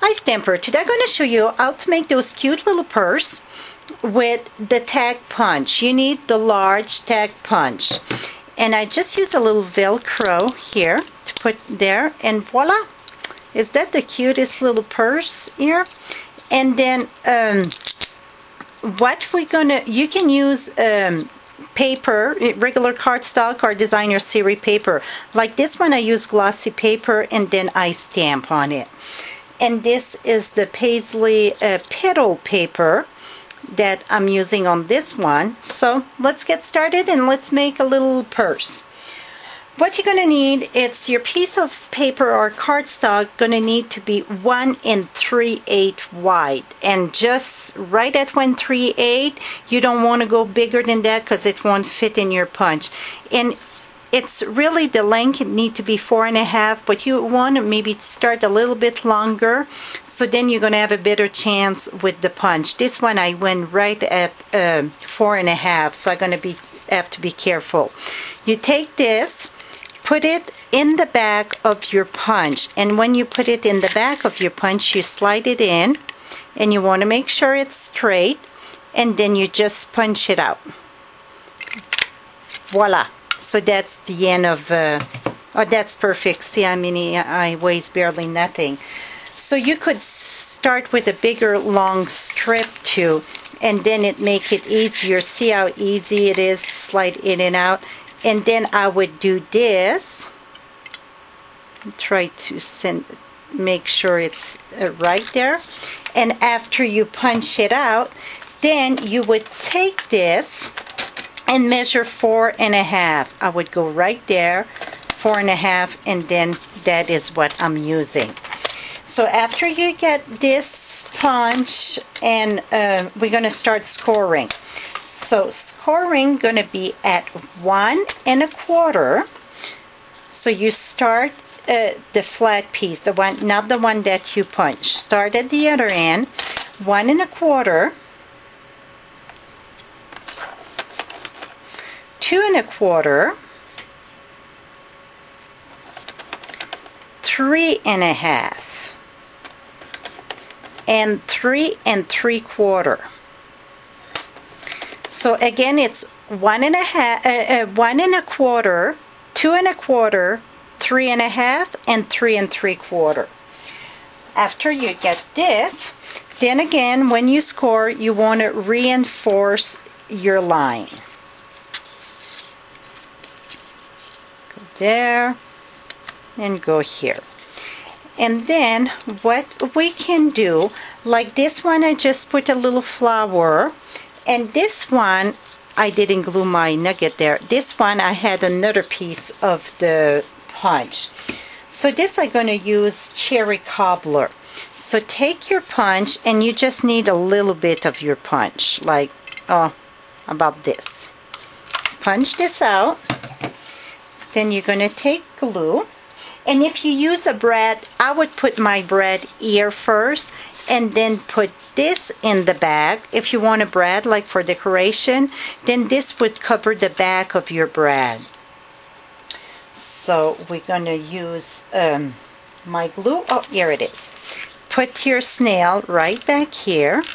Hi Stamper, today I'm going to show you how to make those cute little purse with the tag punch. You need the large tag punch. And I just use a little Velcro here to put there, and voila! Is that the cutest little purse here? And then you can use paper, regular cardstock or designer series paper. Like this one I use glossy paper and then I stamp on it. And this is the Paisley petal paper that I'm using on this one. So let's get started and let's make a little purse. What you're going to need, it's your piece of paper or cardstock going to need to be 1 3/8 wide, and just right at 1 3/8. You don't want to go bigger than that because it won't fit in your punch. And it's really the length need to be 4 1/2, but you want to maybe start a little bit longer, so then you're going to have a better chance with the punch. This one I went right at 4 1/2, so I'm going to have to be careful. You take this, put it in the back of your punch, and when you put it in the back of your punch, you slide it in, and you want to make sure it's straight, and then you just punch it out. Voila! So that's the end of, oh, that's perfect. See how many I weighs barely nothing. So you could start with a bigger long strip too, and then it make it easier. See how easy it is to slide in and out. And then I would do this. Try to make sure it's right there. And after you punch it out, then you would take this and measure 4 1/2. I would go right there, 4 1/2, and then that is what I'm using. So after you get this punch, and we're going to start scoring. So scoring going to be at 1 1/4. So you start the flat piece, the one, not the one that you punch. Start at the other end, 1 1/4. 2 1/4, 3 1/2, and 3 3/4. So again, it's 1 1/2, 1 1/4, 2 1/4, 3 1/2, and 3 3/4. After you get this, then again, when you score, you want to reinforce your line. There and go here. And then what we can do, like this one I just put a little flower, and this one I didn't glue my nugget there. This one I had another piece of the punch. So this I'm going to use cherry cobbler. So take your punch, and you just need a little bit of your punch, like about this. Punch this out. Then you're going to take glue, and if you use a brad, I would put my brad here first and then put this in the back. If you want a brad like for decoration, then this would cover the back of your brad. So we're going to use my glue. Oh, here it is. Put your snail right back here.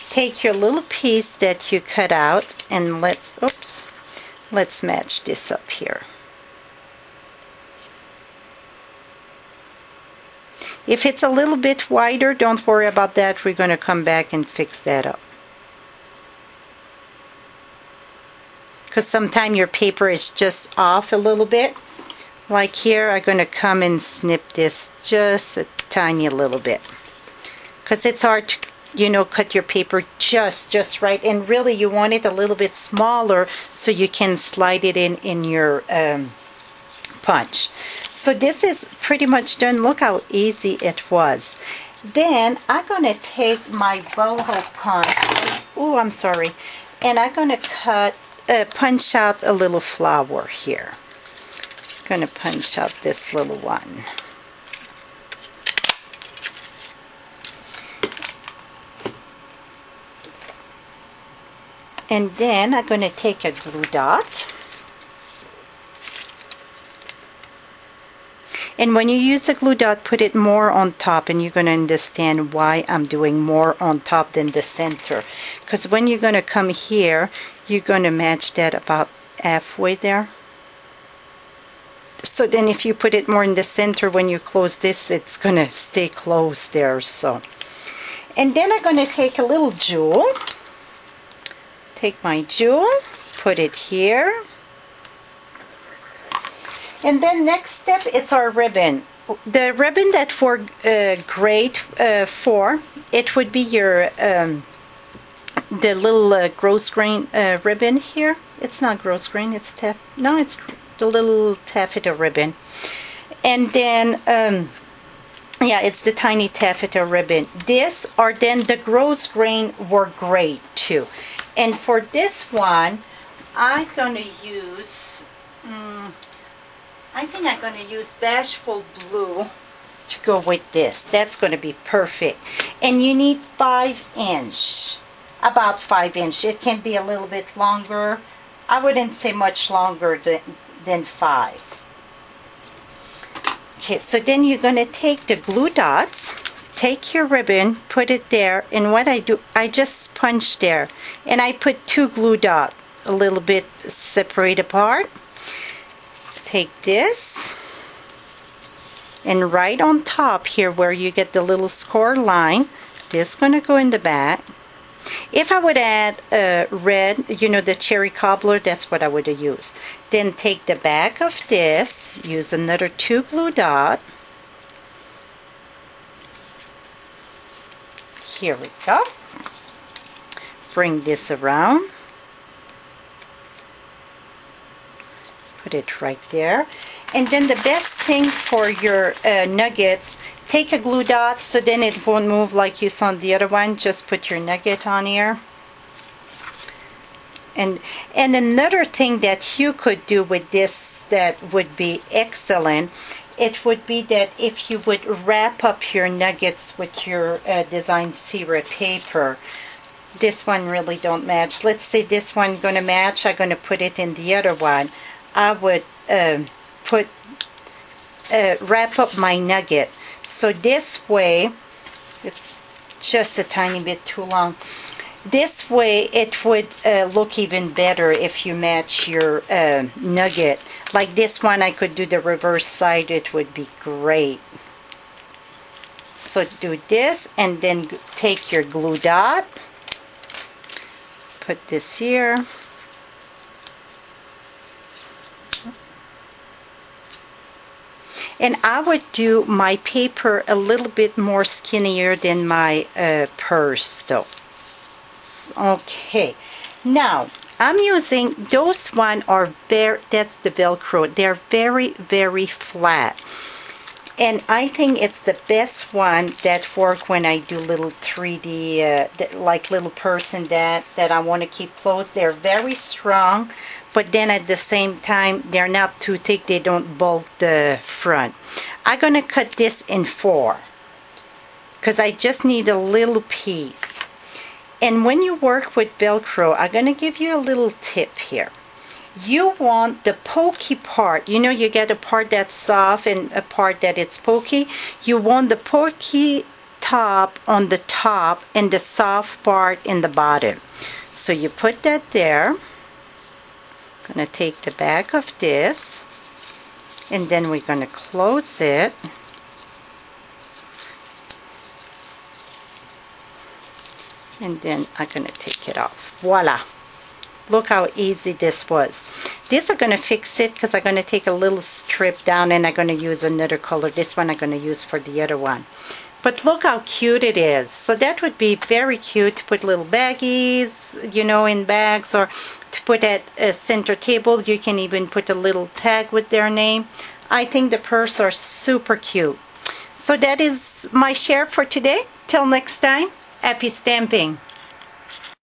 Take your little piece that you cut out, and let's match this up here. If it's a little bit wider, don't worry about that. We're going to come back and fix that up. Because sometimes your paper is just off a little bit. Like here, I'm going to come and snip this just a tiny little bit. Because it's hard to, cut your paper just right. And really, you want it a little bit smaller so you can slide it in your punch. So this is pretty much done. Look how easy it was. Then I'm going to take my boho punch. Oh, I'm sorry. And I'm going to punch out a little flower here. I'm going to punch out this little one. And then I'm going to take a glue dot. And when you use a glue dot, put it more on top, and you're going to understand why I'm doing more on top than the center. Because when you're going to come here, you're going to match that about halfway there. So then if you put it more in the center, when you close this, it's going to stay closed there. So, and then I'm going to take a little jewel. Take my jewel, put it here. And then next step, it's our ribbon. The ribbon that we're great for, it would be your the little gross grain ribbon here. It's not gross grain, it's it's the little taffeta ribbon. And then yeah, it's the tiny taffeta ribbon. This or then the gross grain were great too. And for this one, I'm gonna use I think I'm going to use Bashful Blue to go with this. That's going to be perfect. And you need 5-inch, about 5-inch. It can be a little bit longer. I wouldn't say much longer than 5. Okay, so then you're going to take the glue dots, take your ribbon, put it there, and what I do, I just punch there. And I put 2 glue dots a little bit separate apart. Take this, and right on top here where you get the little score line, this is going to go in the back. If I would add red, you know, the cherry cobbler, that's what I would have used. Then take the back of this, use another 2 glue dot. Here we go. Bring this around. Put it right there. And then the best thing for your nuggets, take a glue dot so then it won't move like you saw on the other one. Just put your nugget on here. And another thing that you could do with this that would be excellent, it would be that if you would wrap up your nuggets with your design syrup paper. This one really don't match. Let's say this one gonna match. I'm gonna put it in the other one. I would wrap up my nugget. So this way, it's just a tiny bit too long. This way it would look even better if you match your nugget. Like this one, I could do the reverse side. It would be great. So do this and then take your glue dot. Put this here. And I would do my paper a little bit more skinnier than my purse though. Okay, now I'm using those one are very, that's the Velcro, they're very, very flat. And I think it's the best one that work when I do little 3D, like little person that I want to keep closed. They're very strong, but then at the same time, they're not too thick. They don't bulk the front. I'm going to cut this in 4 because I just need a little piece. And when you work with Velcro, I'm going to give you a little tip here. You want the pokey part. You know, you get a part that's soft and a part that it's pokey. You want the pokey top on the top and the soft part in the bottom. So you put that there. I'm going to take the back of this and then we're going to close it. And then I'm going to take it off. Voila. Look how easy this was. This I'm going to fix it because I'm going to take a little strip down and I'm going to use another color. This one I'm going to use for the other one. But look how cute it is. So that would be very cute to put little baggies, you know, in bags, or to put at a center table. You can even put a little tag with their name. I think the purse are super cute. So that is my share for today. Till next time, happy stamping.